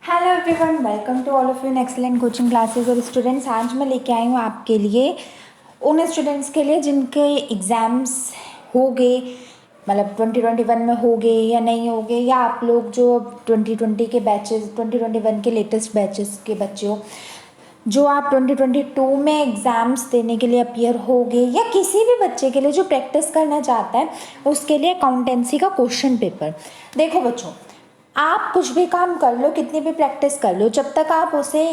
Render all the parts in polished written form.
Hello everyone, welcome to all of you in excellent coaching classes. और students, आज मैं लेके आई हूँ आपके लिए उन स्टूडेंट्स के लिए जिनके एग्ज़ाम्स हो गए, मतलब 2021 में हो गए या नहीं हो गए, या आप लोग जो 2020 के बैचेस 2021 के लेटेस्ट बैचेस के बच्चे हो, जो आप 2022 में एग्ज़ाम्स देने के लिए अपीयर हो गए, या किसी भी बच्चे के लिए जो प्रैक्टिस करना चाहता है उसके लिए अकाउंटेंसी का क्वेश्चन पेपर। देखो बच्चों, आप कुछ भी काम कर लो, कितनी भी प्रैक्टिस कर लो, जब तक आप उसे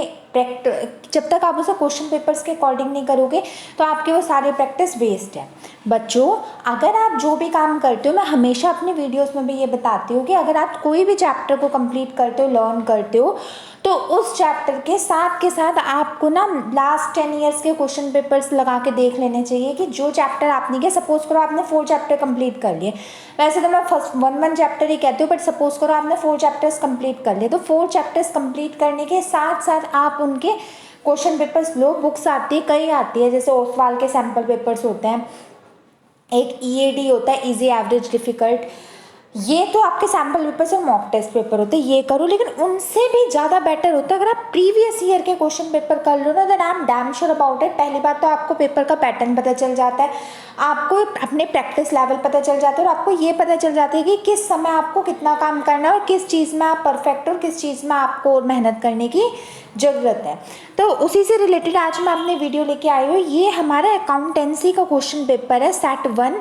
क्वेश्चन पेपर्स के अकॉर्डिंग नहीं करोगे तो आपके वो सारे प्रैक्टिस वेस्ट है। बच्चों, अगर आप जो भी काम करते हो, मैं हमेशा अपनी वीडियोस में भी ये बताती हूँ कि अगर आप कोई भी चैप्टर को कंप्लीट करते हो, लर्न करते हो, तो उस चैप्टर के साथ आपको ना लास्ट 10 ईयर्स के क्वेश्चन पेपर्स लगा के देख लेने चाहिए कि जो चैप्टर आपने किया, सपोज करो आपने 4 चैप्टर कंप्लीट कर लिए। वैसे तो मैं फर्स्ट वन चैप्टर ही कहती हूँ, बट सपोज करो आपने 4 चैप्टर्स कंप्लीट कर लिए, तो 4 चैप्टर्स कंप्लीट करने के साथ साथ आप उनके क्वेश्चन पेपर्स लो। बुक्स आती है, कई आती है, जैसे ओसवाल के सैम्पल पेपर्स होते हैं, एक ईएडी होता है, इजी एवरेज डिफ़िकल्ट। ये तो आपके सैम्पल पेपर से मॉक टेस्ट पेपर होते हैं, ये करो। लेकिन उनसे भी ज़्यादा बेटर होता है अगर आप प्रीवियस ईयर के क्वेश्चन पेपर कर लो ना, then I am damn sure about it. पहली बात तो आपको पेपर का पैटर्न पता चल जाता है, आपको अपने प्रैक्टिस लेवल पता चल जाता है, और आपको ये पता चल जाता है कि किस समय आपको कितना काम करना है और किस चीज़ में आप परफेक्ट और किस चीज़ में आपको और मेहनत करने की ज़रूरत है। तो उसी से रिलेटेड आज मैं अपनी वीडियो लेके आई हूँ। ये हमारा अकाउंटेंसी का क्वेश्चन पेपर है, सेट 1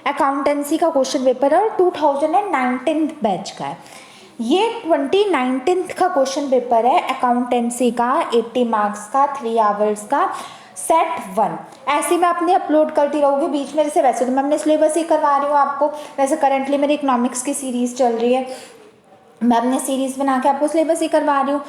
अकाउंटेंसी का क्वेश्चन पेपर है और 2019 बैच का है। ये 2019 का क्वेश्चन पेपर है अकाउंटेंसी का, 80 मार्क्स का, 3 आवर्स का, सेट 1। ऐसे मैं अपने अपलोड करती रहूँगी बीच में। जैसे वैसे तो मैं अपने सिलेबस ही करवा रही हूँ आपको, वैसे करंटली मेरी इकोनॉमिक्स की सीरीज़ चल रही है, मैं अपने सीरीज़ बना के आपको सिलेबस ही करवा रही हूँ।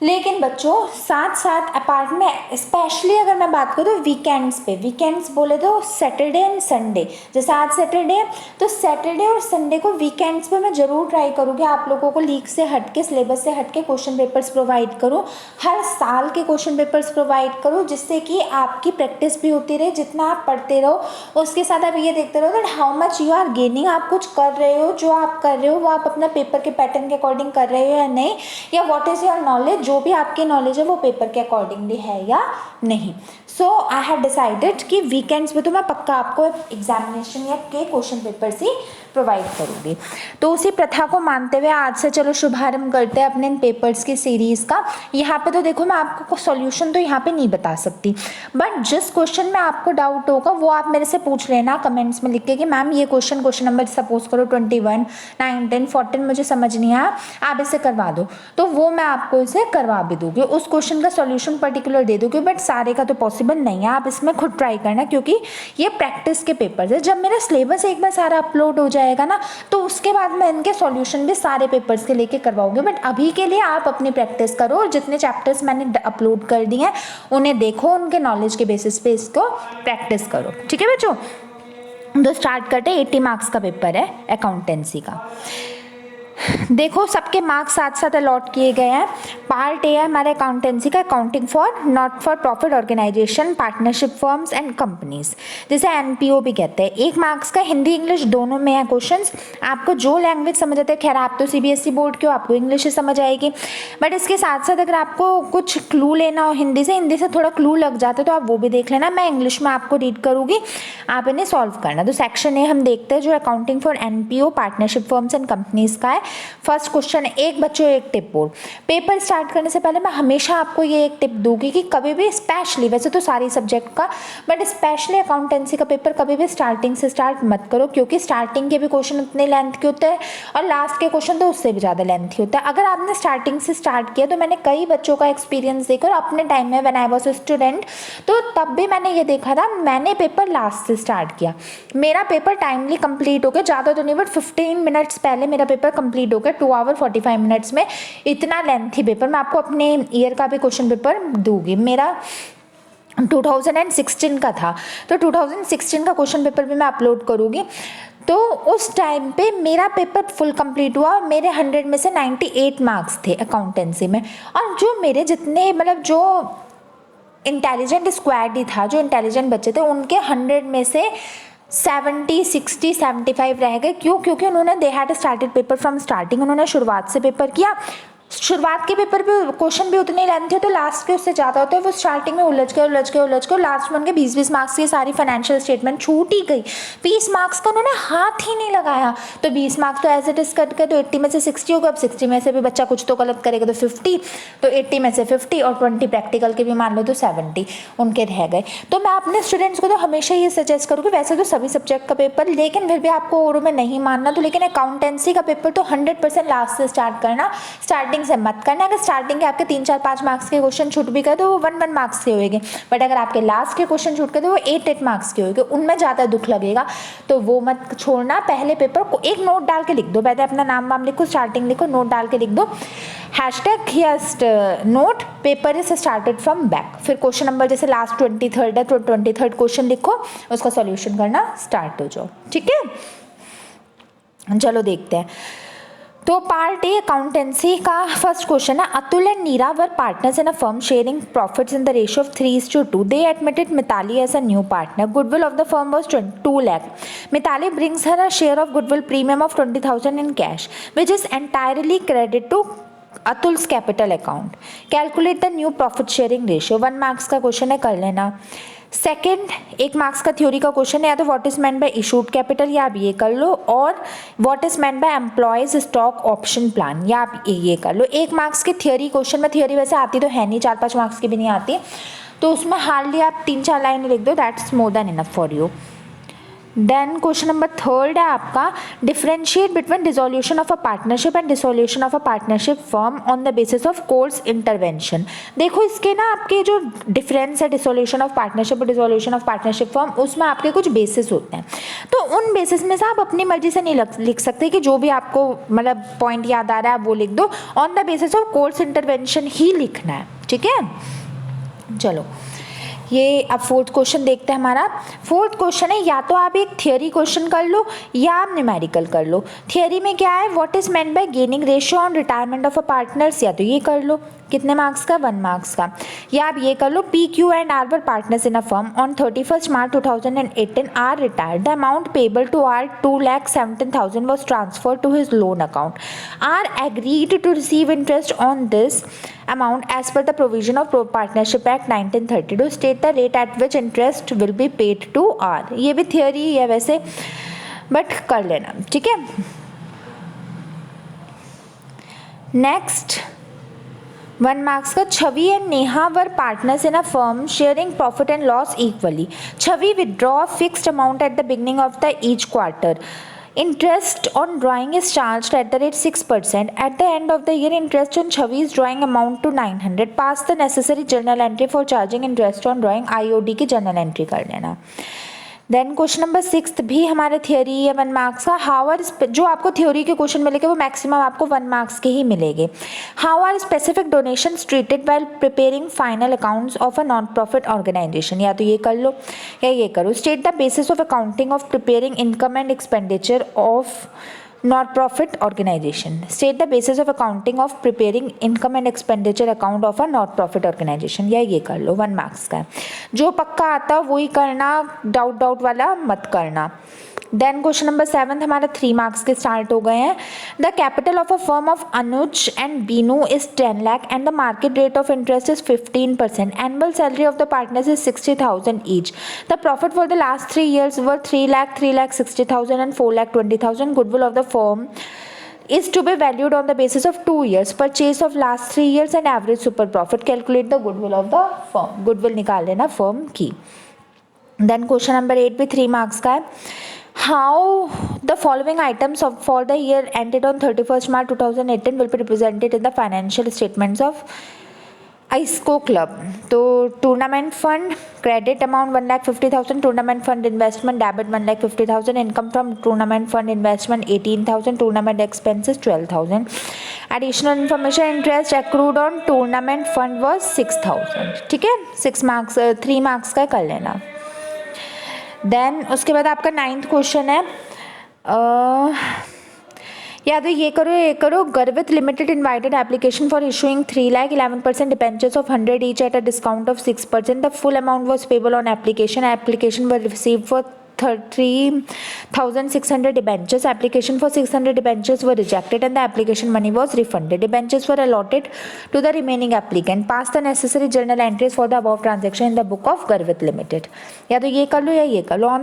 लेकिन बच्चों, साथ साथ अपार्ट में स्पेशली अगर मैं बात करूँ तो वीकेंड्स बोले तो सैटरडे एंड संडे। जैसे आज सैटरडे है तो सैटरडे और संडे को वीकेंड्स पे मैं ज़रूर ट्राई करूँगी आप लोगों को लीक से हट के, सिलेबस से हट के क्वेश्चन पेपर्स प्रोवाइड करूँ। हर साल के क्वेश्चन पेपर्स प्रोवाइड करूँ, जिससे कि आपकी प्रैक्टिस भी होती रहे। जितना आप पढ़ते रहो उसके साथ आप ये देखते रहो that how much you are gaining. आप कुछ कर रहे हो, जो आप कर रहे हो वो आप अपना पेपर के पैटर्न के अकॉर्डिंग कर रहे हो या नहीं, या व्हाट इज़ योर नॉलेज, जो भी आपकी नॉलेज है वो पेपर के अकॉर्डिंगली है या नहीं। सो आई हैव डिसाइडेड कि वीकेंड्स में तो मैं पक्का आपको एग्जामिनेशन या के क्वेश्चन पेपर्स ही प्रोवाइड करूँगी। तो उसी प्रथा को मानते हुए आज से चलो शुभारंभ करते हैं अपने इन पेपर्स की सीरीज़ का। यहाँ पे तो देखो, मैं आपको सॉल्यूशन तो यहाँ पे नहीं बता सकती, बट जिस क्वेश्चन में आपको डाउट होगा वो आप मेरे से पूछ लेना कमेंट्स में लिख के कि मैम ये क्वेश्चन नंबर सपोज करो 21, 9, 10, 14 मुझे समझ नहीं आया, आप इसे करवा दो, तो वो मैं आपको इसे करवा भी दूँगी, उस क्वेश्चन का सॉल्यूशन पर्टिकुलर दे दूँगी। बट सारे का तो पॉसिबल नहीं है, आप इसमें खुद ट्राई करना, क्योंकि ये प्रैक्टिस के पेपर्स है। जब मेरा सिलेबस एक बार सारा अपलोड हो जाएगा ना, तो उसके बाद मैं इनके सॉल्यूशन भी सारे पेपर्स के लेके करवाऊंगी। बट अभी के लिए आप अपनी प्रैक्टिस करो, और जितने चैप्टर्स मैंने अपलोड कर दिए हैं उन्हें देखो, उनके नॉलेज के बेसिस पे इसको प्रैक्टिस करो। ठीक है बच्चों, तो स्टार्ट करते हैं। 80 मार्क्स का पेपर है अकाउंटेंसी का। देखो, सबके मार्क्स साथ साथ अलॉट किए गए हैं। पार्ट ए है हमारे अकाउंटेंसी का, accounting for not for profit organisation, partnership firms and companies, जिसे एनपीओ भी कहते हैं। 1 मार्क्स का, हिंदी इंग्लिश दोनों में है क्वेश्चंस। आपको जो लैंग्वेज समझ आते हैं, खैर आप तो सीबीएसई बोर्ड के हो, आपको इंग्लिश ही समझ आएगी, बट इसके साथ साथ अगर आपको कुछ क्लू लेना हो हिंदी से थोड़ा क्लू लग जाता है तो आप वो भी देख लेना। मैं इंग्लिश में आपको रीड करूँगी, आप इन्हें सॉल्व करना। तो सेक्शन ए हम देखते हैं, जो accounting for NPO, partnership firms and companies का है। फर्स्ट क्वेश्चन, एक बच्चों एक टिप बोर्ड। पेपर स्टार्ट करने से पहले मैं हमेशा आपको ये एक टिप दूंगी कि कभी भी, स्पेशली वैसे तो सारी सब्जेक्ट का, बट स्पेशली अकाउंटेंसी का पेपर कभी भी स्टार्टिंग से स्टार्ट मत करो, क्योंकि स्टार्टिंग के भी क्वेश्चन उतने लेंथ के होते हैं और लास्ट के क्वेश्चन तो उससे भी ज़्यादा लेंथी होता है। अगर आपने स्टार्टिंग से स्टार्ट किया, तो मैंने कई बच्चों का एक्सपीरियंस देखा, और अपने टाइम में when I was a student, तो तब भी मैंने ये देखा था, मैंने पेपर लास्ट से स्टार्ट किया, मेरा पेपर टाइमली कंप्लीट हो गया, ज़्यादा तो नहीं बट 15 मिनट्स पहले मेरा पेपर कंप्लीट हो गया, 2 आवर 45 मिनट्स में। इतना लेंथी पेपर, मैं आपको अपने ईयर का भी क्वेश्चन पेपर दूंगी। मेरा 2016 का था, तो 2016 का क्वेश्चन पेपर भी मैं अपलोड करूंगी। तो उस टाइम पे मेरा पेपर फुल कंप्लीट हुआ, और मेरे 100 में से 98 मार्क्स थे अकाउंटेंसी में। और जो मेरे जितने, मतलब जो इंटेलिजेंट स्क्वाड ही था, जो इंटेलिजेंट बच्चे थे, उनके 100 में से 70, 60, 75 रह गए। क्यों? क्योंकि उन्होंने they had started paper from starting, उन्होंने शुरुआत से पेपर किया, शुरुआत के पेपर पे क्वेश्चन भी उतने लेंथ होते, लास्ट के उससे ज़्यादा होते हैं। वो स्टार्टिंग में उलझ के लास्ट में उनके 20-20 मार्क्स की सारी फाइनेंशियल स्टेटमेंट छूट ही गई। 20 मार्क्स का उन्होंने हाथ ही नहीं लगाया। तो 20 मार्क्स तो एज इट इज़ कट के तो 80 में से 60 होगा। अब 60 में से भी बच्चा कुछ तो गलत करेगा तो 50, तो 80 में से 50 और 20 प्रैक्टिकल के भी मान लो तो 70 उनके रह गए। तो मैं अपने स्टूडेंट्स को तो हमेशा ये सजेस्ट करूँगी, वैसे तो सभी सब्जेक्ट का पेपर, लेकिन फिर भी आपको और में नहीं मानना तो लेकिन अकाउंटेंसी का पेपर तो 100% लास्ट से स्टार्ट करना, स्टार्टिंग से मत करना। अगर स्टार्टिंग के आपके 3-4-5 मार्क्स के क्वेश्चन छूट भी गए तो वो 1-1 मार्क्स के होंगे, बट अगर आपके लास्ट के क्वेश्चन छूट गए तो वो 8-8 मार्क्स के होंगे, उनमें ज़्यादा दुख लगेगा। तो वो मत छोड़ना। पहले पेपर को एक नोट डाल के लिख दो, पहले अपना नाम वाम लिखो, स्टार्टिंग लिखो, नोट डाल के लिख दो #note paper is started from back. फिर क्वेश्चन नंबर जैसे लास्ट 23rd है तो 23rd क्वेश्चन लिखो, उसका सॉल्यूशन करना स्टार्ट हो जाओ। ठीक है, चलो देखते हैं। तो पार्ट ए अकाउंटेंसी का फर्स्ट क्वेश्चन है, Atul and Neera were partners in a firm sharing profits in the ratio of 3:2. They admitted Mitali as a new partner. Goodwill of the firm was 2 lakh. Mitali brings her a share of goodwill premium of 20,000 in cash, which is entirely credited to Atul's capital account. Calculate the new profit sharing ratio. 1 marks का question है, कर लेना. Second 1 marks का theory का question है, या तो what is meant by issued capital, या आप ये कर लो, और what is meant by employees stock option plan, या आप ये कर लो. 1 मार्क्स के थ्योरी क्वेश्चन में, थ्योरी वैसे आती तो है नहीं, 4-5 मार्क्स की भी नहीं आती, तो उसमें हार्डली आप 3-4 लाइन लिख दो, that's more than enough for you. Then question number 3 है आपका, differentiate between dissolution of a partnership and dissolution of a partnership firm on the basis of courts intervention. देखो इसके ना आपके जो डिफरेंस है डिसोल्यूशन ऑफ पार्टनरशिप और dissolution of partnership firm, उसमें आपके कुछ बेसिस होते हैं. तो उन बेसिस में से आप अपनी मर्जी से नहीं लिख सकते कि जो भी आपको मतलब पॉइंट याद आ रहा है आप वो लिख दो. On the basis of courts intervention ही लिखना है. ठीक है, चलो ये अब 4th क्वेश्चन देखते हैं. हमारा 4th क्वेश्चन है, या तो आप एक थियरी क्वेश्चन कर लो या आप न्यूमेरिकल कर लो. थियरी में क्या है, what is meant bye gaining ratio on retirement of a partners, या तो ये कर लो, कितने मार्क्स का, 1 मार्क्स का. या आप ये कर लो, P Q and R were partners in a firm on 31st March 2018 R retired. The amount payable to R 2,17,000 was transferred to his loan account. Are agreed to receive interest on this amount as per the provision of Partnership Act 1932. State the rate at which interest will be paid to R. ये भी theory है वैसे, but कर लेना. ठीक है, next 1 marks का, Chhavi and Neha were partners in a firm sharing profit and loss equally. Chhavi withdraw fixed amount at the beginning of the each quarter. Interest on drawing is charged at the rate 6%. At the end of the year, interest on Chavi's drawing amount to 900. Pass the necessary journal entry for charging interest on drawing. IOD की journal entry कर लेना. Then question number 6 भी हमारे theory है 1 marks का. How are, जो आपको theory के क्वेश्चन मिलेंगे वो मैक्सिमम आपको 1 मार्क्स के ही मिलेंगे. How are specific donations treated while preparing final accounts of a non profit organisation, या तो ये कर लो या ये करो. State the basis of accounting of preparing income and expenditure of not profit organization. State the basis of accounting of preparing income and expenditure account of a not profit organization, या ये कर लो, 1 मार्क्स का. जो पक्का आता वही करना, डाउट वाला मत करना. देन क्वेश्चन नंबर 7 हमारा 3 मार्क्स के स्टार्ट हो गए हैं. The capital of a firm of Anuj and Binu is 10 lakh and the market rate of interest is 15%. Annual salary of the partners is 60,000 each. The profit for the last 3 years were 3 lakh, 3,60,000 and 4,20,000. Goodwill of the firm is to be valued on the basis of 2 years. Purchase of last 3 years and average super profit. Calculate the goodwill of the firm. Goodwill निकाल लेना firm की. Then question number 8 भी 3 marks का है. How the following items for the year ended on 31st March 2018 will be represented in the financial statements of ISCO Club. तो tournament fund credit amount 1,50,000, tournament fund investment debit 1,50,000, income from tournament fund investment 18,000, tournament expenses 12,000. Additional information interest accrued on tournament fund was 6,000. ठीक है, 3 marks का कर लेना. Then उसके बाद आपका 9th question है, या तो ये करो. गर्वित limited invited application for issuing 3 lakh 11% debentures of 100 each at a discount of 6%. The full amount was payable on application. Application were received for 30,600 debentures. Application for 600 debentures were rejected and the application money was refunded. Debentures were allotted to the remaining applicant. Pass the necessary journal entries for the above transaction in the book of Garvit Limited. या तो ये कर लो या ये कर लो. On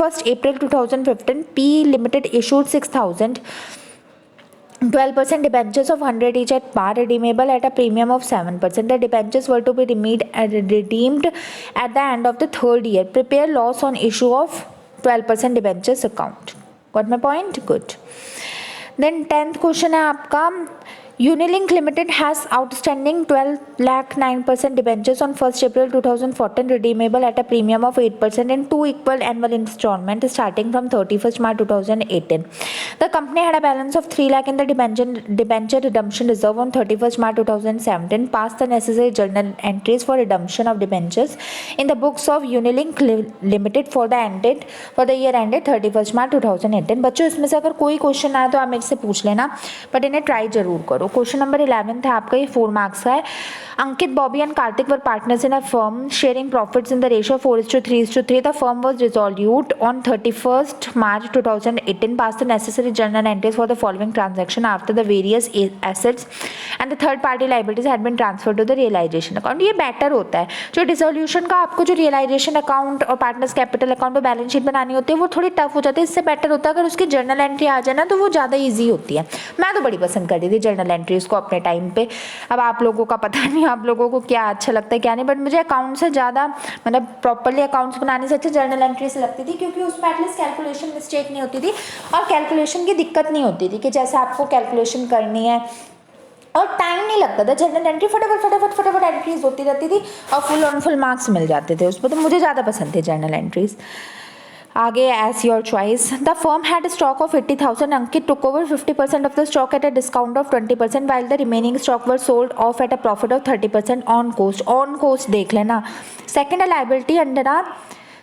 1st April 2015, P Limited issued 6,000 12% debentures of 100 each at par, redeemable at a premium of 7%. The debentures were to be redeemed at the end of the third year. Prepare loss on issue of 12% debentures account. Got my point? Good. Then 10th question है आपका, Unilink Limited has outstanding 12,09% debentures on 1st April 2014, redeemable at a premium of 8% in 2 equal annual installments starting from 31st March 2018. The company had a balance of 3 lakh in the debenture redemption reserve on 31st March 2017. Passed the necessary journal entries for redemption of debentures in the books of Unilink Limited for the year ended 31st March 2018. बच्चों इसमें से अगर कोई question आए तो आप मेरे से पूछ लेना, बट इन्हें ट्राई जरूर करो. क्वेश्चन नंबर 11 है आपका, ये 4 मार्क्स का है. अंकित, Bobby and Karthik were partners in a firm sharing profits in the ratio of 4:3:3. The firm was dissolved on 31st March 2018. Passed the necessary journal entries for the following transaction after the various assets and the third party liabilities had been transferred to the realization account. ये better होता है. जो dissolution का आपको जो realisation account और partners capital account और balance sheet बनानी होती है वो थोड़ी टफ हो जाती है. इससे बेटर होता है अगर उसकी जर्नल एंट्री आ जाए ना तो वो ज़्यादा ईजी होती है. मैं तो बड़ी पसंद करती थी जर्नल एंट्रीज को अपने टाइम पे. अब आप लोगों का पता नहीं आप लोगों को क्या अच्छा लगता है क्या नहीं, बट मुझे अकाउंट से ज़्यादा मतलब प्रॉपरली अकाउंट्स बनाने से अच्छा जर्नल एंट्री से लगती थी, क्योंकि उसमें एटलीस्ट कैलकुलेशन मिस्टेक नहीं होती थी और कैलकुलेशन की दिक्कत नहीं होती थी कि जैसे आपको कैलकुलेशन करनी है और टाइम नहीं लगता था. जनरल एंट्री फटाफट एंट्रीज होती रहती थी और फुल ऑन फुल मार्क्स मिल जाते थे उस पर. तो मुझे ज़्यादा पसंद थे जर्नल एंट्रीज. आगे, as your choice. The firm had stock of 80,000. Ankit took over 50% of the stock at a discount of 20%, while the remaining stock were sold off at a profit of 30% on cost. On cost देख लेना. Second, a liability under a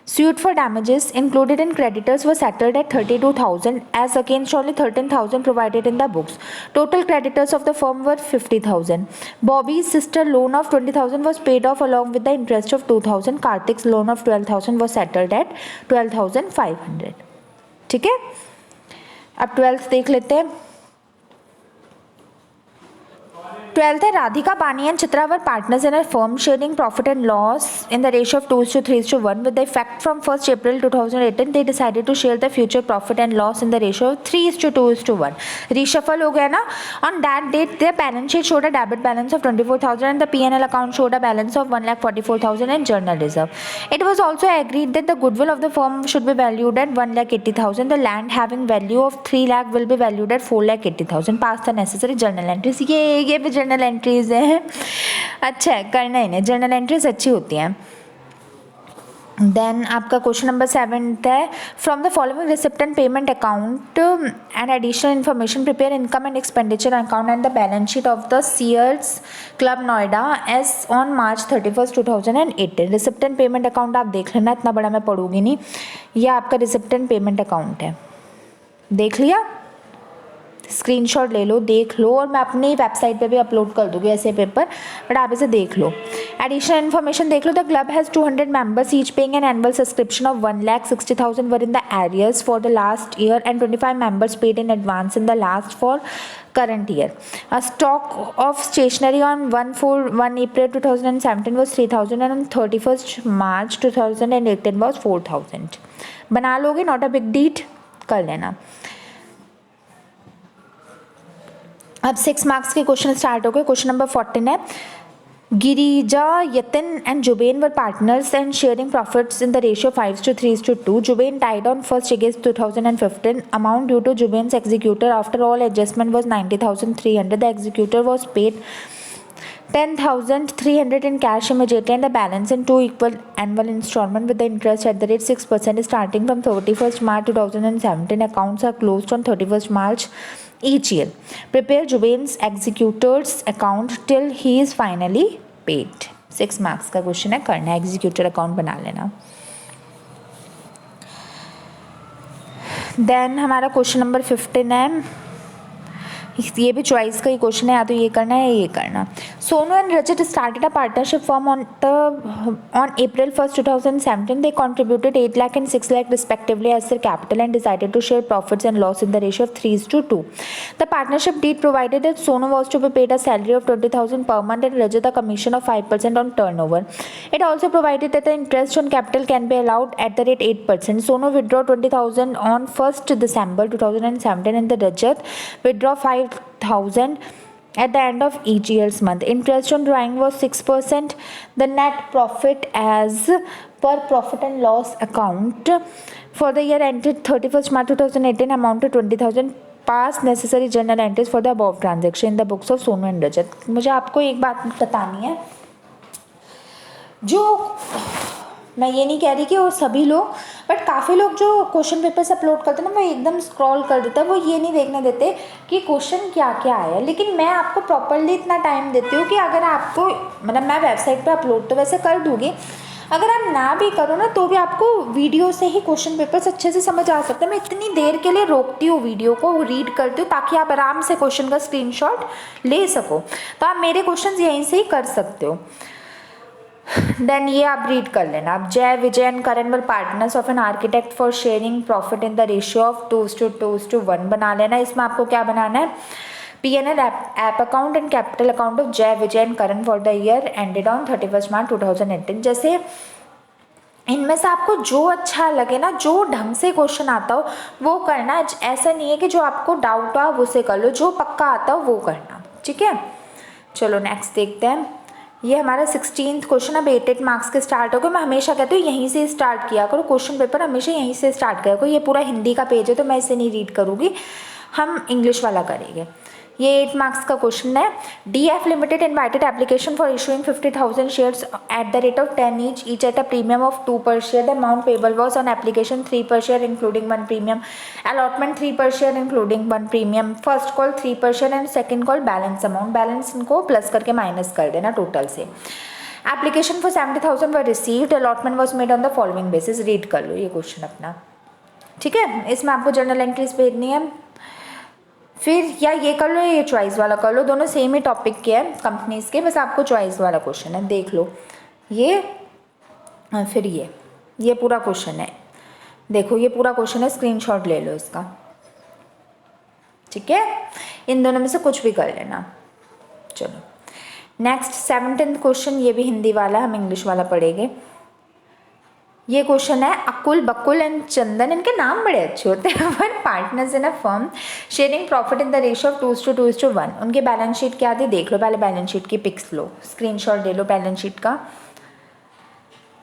suit for damages included in creditors was settled at 32,000 as against only 13,000 provided in the books. Total creditors of the firm were 50,000. Bobby's sister loan of 20,000 was paid off along with the interest of 2,000. Karthik's loan of 12,000 was settled at 12,500. ठीक है, अब 12th देख लेते हैं. 12th है, Radhika, Bani and Chitra were partners in a firm sharing profit and loss in the ratio of 2:3:1. With the effect from 1st April 2018, they decided to share the future profit and loss in the ratio of 3:2:1. Reshuffle हो गया ना. On that date, their balance sheet showed a debit balance of 24,000 and the P&L account showed a balance of 1,44,000 in journal reserve. It was also agreed that the goodwill of the firm should be valued at 1,80,000. The land having value of 3 lakh will be valued at 4,80,000. Pass the necessary journal entries. ये भी journal entries है. अच्छा है, करना ही नहीं, journal entries अच्छी होती हैं. देन आपका क्वेश्चन नंबर 7 है, from the following receipt and payment account and additional information prepare income and expenditure account and the balance sheet of the Seers club Noida as on March 31st 2018. Receipt and payment account आप देख लेना, इतना बड़ा मैं पढ़ूंगी नहीं. यह आपका receipt and payment account है, देख लिया, स्क्रीनशॉट ले लो, देख लो, और मैं अपनी वेबसाइट पे भी अपलोड कर दूँगी ऐसे पेपर, बट आप इसे देख लो. एडिशनल इन्फॉर्मेशन देख लो. The club has 200 members each paying an annual subscription of 1,60,000 were in the arrears for the last year and 25 members paid in advance in the last for current year. A stock of stationery on 1 April 2017 was 3,000 and on 31st March 2018 was 4,000. बना लोगे, not a big डीट, कर लेना. अब 6 marks के question start हो गए. Question number 14 है, Girija, Yatin and Jubain were partners and sharing profits in the ratio 5:3:2. Jubain tied on 1st August 2015. Amount due to Jubain's executor after all adjustment was 90,300. The executor was paid 10,300 in cash immediately and the balance in 2 equal annual installment with the interest at the rate 6% starting from 31st March 2017. Accounts are closed on 31st March each year. Prepare Jubain's executor's account till he is finally paid. 6 marks का question है, करना है, executor account बना लेना. Then हमारा question number 15 है, ये भी चॉइस का ही क्वेश्चन है, या तो ये करना है या ये करना। Sonu and Rajat started a partnership firm on April 1st 2017. They contributed 8 lakh and 6 lakh respectively as their capital and decided to share profits and loss in the ratio of 3:2. The partnership deed provided that Sonu was to be paid a salary of 20,000 per month and Rajat a commission of 5% on turnover. It also provided that the interest on capital can be allowed at the rate 8%. Sonu withdraw 20,000 on 1st December 2017 and the Rajat withdraw 5,000 at the end of each year's month. Interest on drawing was 6%. The net profit as per profit and loss account for the year ended 31st March 2018 amounted to 20,000. Pass necessary journal entries for the above transaction in the books of Sonu and Rajat. मुझे आपको एक बात बतानी है, जो मैं ये नहीं कह रही कि वो सभी लोग, बट काफ़ी लोग जो क्वेश्चन पेपर्स अपलोड करते हैं ना, वो एकदम स्क्रॉल कर देते हैं, वो ये नहीं देखने देते कि क्वेश्चन क्या क्या आया। लेकिन मैं आपको प्रॉपरली इतना टाइम देती हूँ कि अगर आपको, मतलब मैं वेबसाइट पे अपलोड तो वैसे कर दूँगी, अगर आप ना भी करो ना तो भी आपको वीडियो से ही क्वेश्चन पेपर्स अच्छे से समझ आ सकते हैं। मैं इतनी देर के लिए रोकती हूँ वीडियो को, रीड करती हूँ ताकि आप आराम से क्वेश्चन का स्क्रीनशॉट ले सको, तो आप मेरे क्वेश्चन यहीं से ही कर सकते हो। देन ये आप रीड कर लेना। अब Jai, Vijay and Karan were partners of an architect for sharing profit in the ratio of 2:1 बना लेना। इसमें आपको क्या बनाना है, P&L app account and capital account of Jai, Vijay and Karan for the year ended on 31st March 2018। जैसे इनमें से आपको जो अच्छा लगे ना, जो ढंग से क्वेश्चन आता हो वो करना। ऐसा नहीं है कि जो आपको डाउट हो उसे कर लो, जो पक्का आता हो वो करना, ठीक है। चलो नेक्स्ट देखते हैं। ये हमारा 16th क्वेश्चन। अब 8 मार्क्स के स्टार्ट हो गए। मैं हमेशा कहती हूँ यहीं से स्टार्ट किया करो, क्वेश्चन पेपर हमेशा यहीं से स्टार्ट किया करो। ये पूरा हिंदी का पेज है तो मैं इसे नहीं रीड करूँगी, हम इंग्लिश वाला करेंगे। ये 8 मार्क्स का क्वेश्चन है। DF limited invited application for issuing 50,000 shares at the rate of 10 each at a premium of 2 per share. The amount payable was on application 3 per share including 1 premium, allotment 3 per share including 1 premium, first call 3 per share and second call balance amount। Balance इनको plus करके minus कर देना total से। Application for 70,000 were received, allotment was made on the following basis. Read कर लो ये question अपना, ठीक है। इसमें आपको जर्नल एंट्रीज भेजनी है, फिर या ये कर लो या ये चॉइस वाला कर लो, दोनों सेम ही टॉपिक के हैं कंपनीज के, बस आपको चॉइस वाला क्वेश्चन है। देख लो ये, फिर ये पूरा क्वेश्चन है। देखो ये पूरा क्वेश्चन है, स्क्रीनशॉट ले लो इसका, ठीक है। इन दोनों में से कुछ भी कर लेना। चलो नेक्स्ट 17th क्वेश्चन। ये भी हिंदी वाला, हम इंग्लिश वाला पढ़ेंगे। ये क्वेश्चन है, अकुल, बकुल एंड चंदन, इनके नाम बड़े अच्छे होते हैं, one partners in a firm sharing profit in the ratio of 2:1। उनके बैलेंस शीट क्या थी देख लो, पहले बैलेंस शीट की पिक्स लो, स्क्रीनशॉट ले लो बैलेंस शीट का,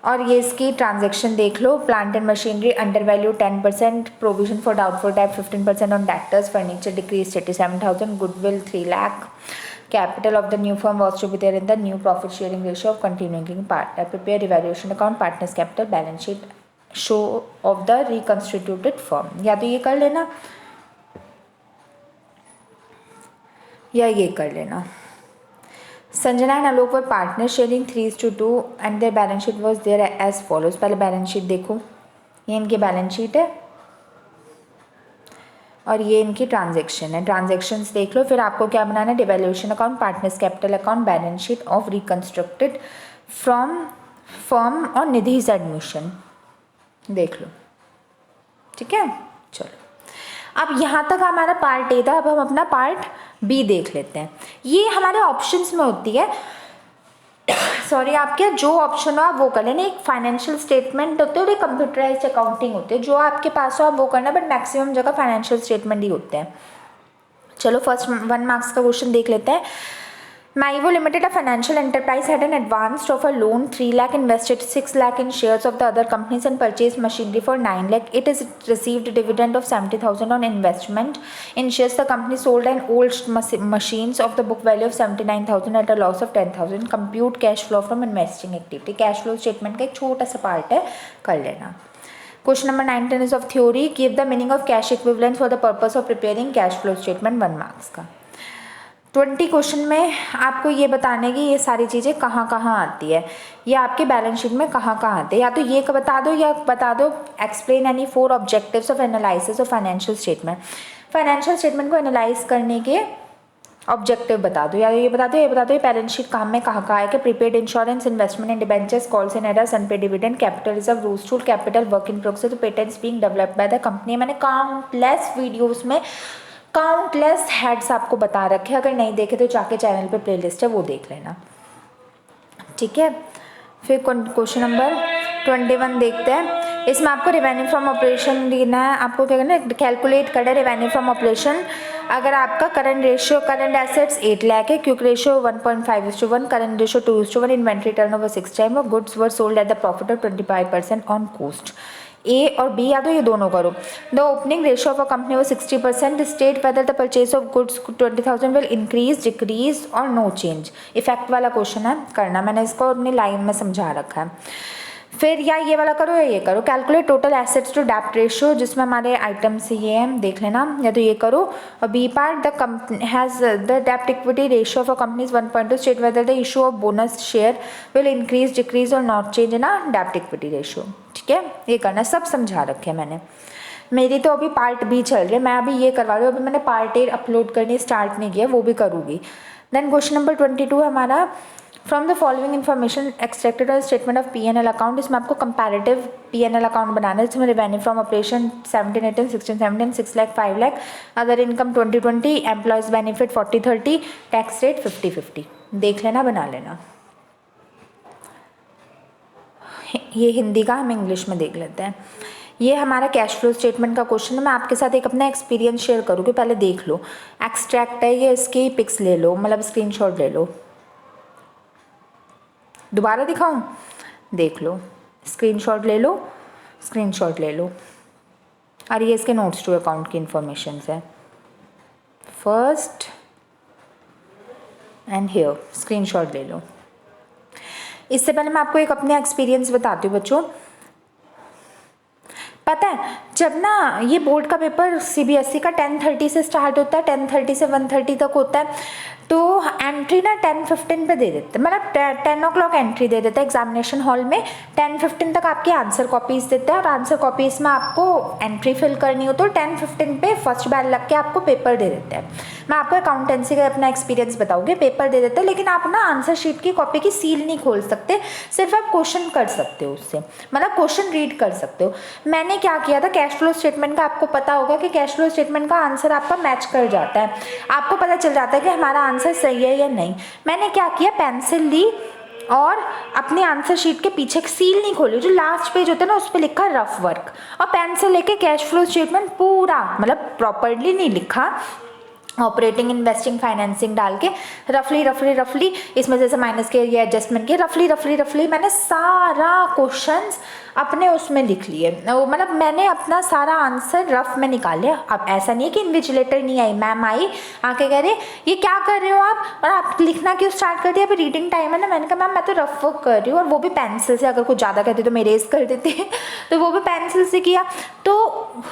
और ये इसकी ट्रांजैक्शन देख लो। Plant and machinery under value 10%, provision for doubtful debt 15% on debtors, furniture decrease 87,000, goodwill 3 lakh, capital of the new firm was to be there in the new profit sharing ratio of continuing partner, prepare evaluation account, partners capital, balance sheet show of the reconstituted firm। या तो ये कर लेना या ये कर लेना। Sanjana and Alok were partner sharing 3:2 and their balance sheet was there as follows. पहले बैलेंस शीट देखो, ये इनकी बैलेंस शीट है और ये इनकी ट्रांजैक्शन है। ट्रांजैक्शंस देख लो, फिर आपको क्या बनाना है, devaluation account, partners capital account, balance sheet of reconstructed from firm और निधिज एडमिशन देख लो, ठीक है। चलो अब यहाँ तक हमारा पार्ट ए था, अब हम अपना पार्ट बी देख लेते हैं। ये हमारे ऑप्शंस में होती है, सॉरी, आपके जो ऑप्शन हो आप वो कर लेना। एक फाइनेंशियल स्टेटमेंट होते हैं और एक कंप्यूटराइज्ड अकाउंटिंग होती है, जो आपके पास हो आप वो करना, बट मैक्सिमम जगह फाइनेंशियल स्टेटमेंट ही होते हैं। चलो फर्स्ट 1 मार्क्स का क्वेश्चन देख लेते हैं। Maivo Limited, a financial enterprise, had an advance of a loan 3 lakh, invested 6 lakh in shares of the other companies and purchased machinery for 9 lakh. It has received a dividend of 70,000 on investment in shares. The company sold an old machines of the book value of 79,000 at a loss of 10,000. Compute cash flow from investing activity. Cash flow statement का एक छोटा सा part है, कर लेना। Question number 19 is of theory. Give the meaning of cash equivalents for the purpose of preparing cash flow statement, 1 marks का। 20 question में आपको ये बताने की ये सारी चीज़ें कहाँ कहाँ आती है, ये आपके बैलेंस शीट में कहाँ कहाँ आते हैं, या तो ये बता दो या बता दो explain any 4 objectives of analysis of financial statement. Financial statement को एनालाइज करने के ऑब्जेक्टिव बता दो, या ये बता दो, ये बता दो, ये बैलेंस शीट काम में कहाँ कहाँ है कि prepaid insurance, investment in debentures, calls in arrears, unpaid dividend, capital reserve, loose tools, capital work in progress, तो patents being developed by the company. मैंने काउंटलेस वीडियोस में काउंटलेस हेड्स आपको बता रखे, अगर नहीं देखे तो जाके चैनल पे प्लेलिस्ट है वो देख लेना, ठीक है। फिर क्वेश्चन नंबर 21 देखते हैं। इसमें आपको रेवेन्यू फ्रॉम ऑपरेशन देना है, आपको क्या करना है, कैलकुलेट करना है रेवेन्यू फ्रॉम ऑपरेशन। अगर आपका current ratio, current assets 8 lakh है, quick ratio 1.5:1, current ratio 2:1, inventory turnover 6 time और goods were sold at the profit of 25% on cost. A और बी याद हो, ये दोनों करो। The opening ratio of a company वो 60%, state whether the purchase of goods 20,000 will increase, decrease or no change. Effect वाला question है करना, मैंने इसको अपनी लाइन में समझा रखा है। फिर या ये वाला करो या ये करो, कैलकुलेट टोटल एसेट्स टू डेप्ट रेशियो, जिसमें हमारे आइटम्स ये हैं देख लेना, या तो ये करो। और B part, the company has the डेप्ट equity ratio of a company 1.2, state whether the issue of bonus share will increase, decrease or not change in डेप्ट इक्विटी रेशियो, ठीक है। ये करना, सब समझा रखे मैंने। मेरी तो अभी पार्ट बी चल रही है, मैं अभी ये करवा रही हूँ, अभी मैंने पार्ट ए अपलोड करनी स्टार्ट नहीं किया, वो भी करूँगी। देन क्वेश्चन नंबर 22 है हमारा, from the following information extracted और स्टेटमेंट ऑफ P&L अकाउंट। इसमें आपको कंपैरेटिव P&L अकाउंट बनाना है, जिसमें revenue from operation 17, 18, 16, 17, 6 lakh, 5 lakh, other income 20, employees benefit 40, 30, tax rate 50, 50। देख लेना, बना लेना। ये हिंदी का, हम इंग्लिश में देख लेते हैं। ये हमारा कैश फ्लो स्टेटमेंट का क्वेश्चन है। मैं आपके साथ एक अपना एक्सपीरियंस शेयर करूँगी, पहले देख लो। एक्सट्रैक्ट है ये, इसकी पिक्स ले लो, मतलब स्क्रीनशॉट ले लो। दोबारा दिखाऊं, देख लो, स्क्रीनशॉट ले लो, स्क्रीनशॉट ले लो। और ये इसके नोट्स टू अकाउंट की इंफॉर्मेशन है, फर्स्ट एंड हियर, स्क्रीनशॉट ले लो। इससे पहले मैं आपको एक अपने एक्सपीरियंस बताती हूँ बच्चों। पता है, जब ना ये बोर्ड का पेपर CBSE का 10:30 से स्टार्ट होता है, 10:30 से 1:30 तक होता है, तो एंट्री ना 10:15 पे दे देते, मतलब 10 o'clock एंट्री दे देते हैं एग्जामिनेशन हॉल में। 10:15 तक आपकी आंसर कॉपीज देते हैं, और आंसर कॉपीज में आपको एंट्री फिल करनी हो तो 10:15 पे फर्स्ट बैल लग के आपको पेपर दे देते हैं। मैं आपको अकाउंटेंसी का अपना एक्सपीरियंस बताऊंगी। पेपर दे देते हैं, लेकिन आप ना आंसर शीट की कॉपी की सील नहीं खोल सकते, सिर्फ आप क्वेश्चन कर सकते हो उससे, मतलब क्वेश्चन रीड कर सकते हो। मैंने क्या किया था, कैश फ्लो स्टेटमेंट का आपको पता होगा कि कैश फ्लो स्टेटमेंट का आंसर आपका मैच कर जाता है, आपको पता चल जाता है कि हमारा आंसर सही है या नहीं। मैंने क्या किया, पेंसिल ली और अपनी आंसर शीट के पीछे सील नहीं खोली, जो लास्ट पेज होता है ना उस पर लिखा रफ वर्क, और पेंसिल लेके कैश फ्लो स्टेटमेंट पूरा, मतलब प्रॉपरली नहीं लिखा, ऑपरेटिंग, इन्वेस्टिंग, फाइनेंसिंग डाल के रफली इसमें जैसे माइनस के या एडजस्टमेंट के रफली मैंने सारा क्वेश्चंस अपने उसमें लिख लिए, मतलब मैंने अपना सारा आंसर रफ में निकाल लिया। अब ऐसा नहीं है कि इन्विजिलेटर नहीं आई, मैम आई, आके कह रहे ये क्या कर रहे हो आप, और आप लिखना क्यों स्टार्ट कर दिया, अभी रीडिंग टाइम है ना। मैंने कहा मैम मैं तो रफ वर्क कर रही हूँ, और वो भी पेंसिल से, अगर कुछ ज़्यादा कहते तो मैं इरेज कर देती तो वो भी पेंसिल से किया। तो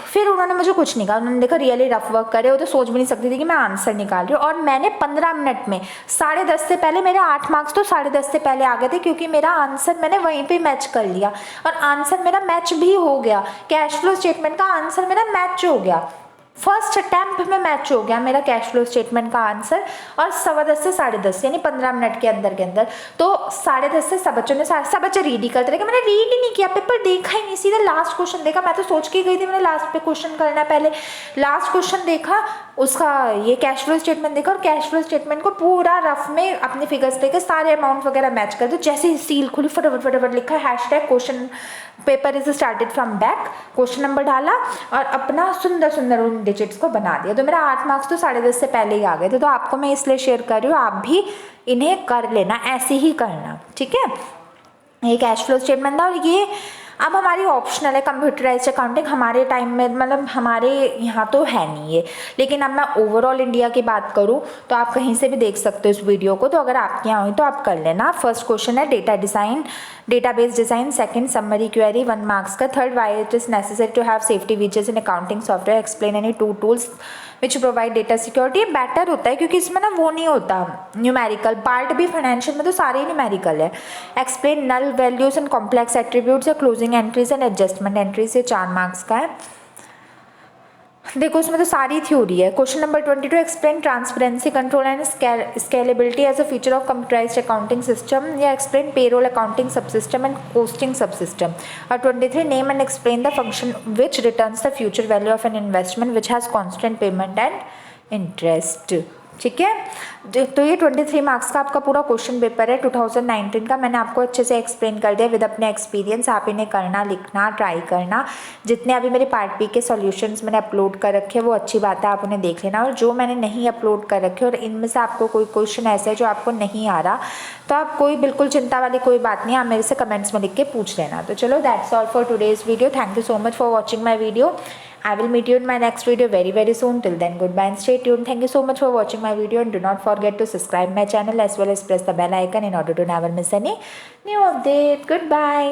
फिर उन्होंने मुझे कुछ नहीं कहा, उन्होंने देखा रियली रफ वर्क करे हो, तो सोच भी नहीं सकती थी कि मैं आंसर निकाल रही हूँ। और मैंने 15 मिनट में 10:30 से पहले, मेरे 8 मार्क्स तो 10:30 से पहले आ गए थे, क्योंकि मेरा आंसर मैंने वहीं पे मैच कर लिया, और आंसर मेरा मैच भी हो गया। कैश फ्लो स्टेटमेंट का आंसर मेरा मैच हो गया, फर्स्ट अटैम्प्ट में मैच हो गया मेरा कैश फ्लो स्टेटमेंट का आंसर, और 10:15 से 10:30 यानी 15 मिनट के अंदर। तो 10:30 से सब बच्चे रीड ही करते रहे, मैंने रीड ही नहीं किया, पेपर देखा ही नहीं, सीधा लास्ट क्वेश्चन देखा। मैं तो सोच के गई थी मैंने लास्ट पे क्वेश्चन करना है, पहले लास्ट क्वेश्चन देखा, उसका ये कैश फ्लो स्टेटमेंट देखा, और कैश फ्लो स्टेटमेंट को पूरा रफ में अपने फिगर्स लेके सारे अमाउंट वगैरह मैच कर दो। जैसे ही सील खुली फटाफट लिखा hashtag question paper is started from back, question number डाला और अपना सुंदर उन डिजिट्स को बना दिया। तो मेरा 8 मार्क्स तो 10:30 से पहले ही आ गए थे। तो आपको मैं इसलिए शेयर कर रही हूँ, आप भी इन्हें कर लेना, ऐसे ही करना, ठीक है। ये कैश फ्लो स्टेटमेंट था, और ये अब हमारी ऑप्शनल है। कंप्यूटराइज्ड अकाउंटिंग हमारे टाइम में, मतलब हमारे यहाँ तो है नहीं है, लेकिन अब मैं ओवरऑल इंडिया की बात करूँ तो आप कहीं से भी देख सकते हो इस वीडियो को। तो अगर आपके यहाँ हुई तो आप कर लेना। फर्स्ट क्वेश्चन है database design, second summary query 1 marks का, third why it is necessary to have safety features in accounting software, explain any 2 tools which provide data security. Better होता है क्योंकि इसमें ना वो नहीं होता न्यूमेरिकल पार्ट, भी फाइनेंशियल में तो सारे ही न्यूमेरिकल है। Explain null values and complex attributes या closing entries and adjustment entries, ये 4 मार्क्स का है। देखो उसमें तो सारी थ्योरी है। Question number 22, explain transparency control and scalability as a feature of computerised accounting system, या explain payroll accounting sub system and costing sub system. और 23, name and explain the function which returns the future value of an investment which has constant payment and interest. ठीक है, तो ये 23 marks का आपका पूरा question paper है 2019 का। मैंने आपको अच्छे से एक्सप्लेन कर दिया विद अपने एक्सपीरियंस। आप इन्हें करना, लिखना, ट्राई करना। जितने अभी मेरे पार्ट बी के सॉल्यूशंस मैंने अपलोड कर रखे हैं वो अच्छी बात है, आप उन्हें देख लेना। और जो मैंने नहीं अपलोड कर रखे और इनमें से आपको कोई क्वेश्चन ऐसा है जो आपको नहीं आ रहा, तो आप कोई बिल्कुल चिंता वाली कोई बात नहीं, आप मेरे से कमेंट्स में लिख के पूछ लेना। तो चलो, that's all for today's video. Thank you so much for watching my video. I will meet you in my next video very soon. Till then, goodbye and stay tuned. Thank you so much for watching my video, and do not forget to subscribe my channel as well as press the bell icon in order to never miss any new update. Goodbye.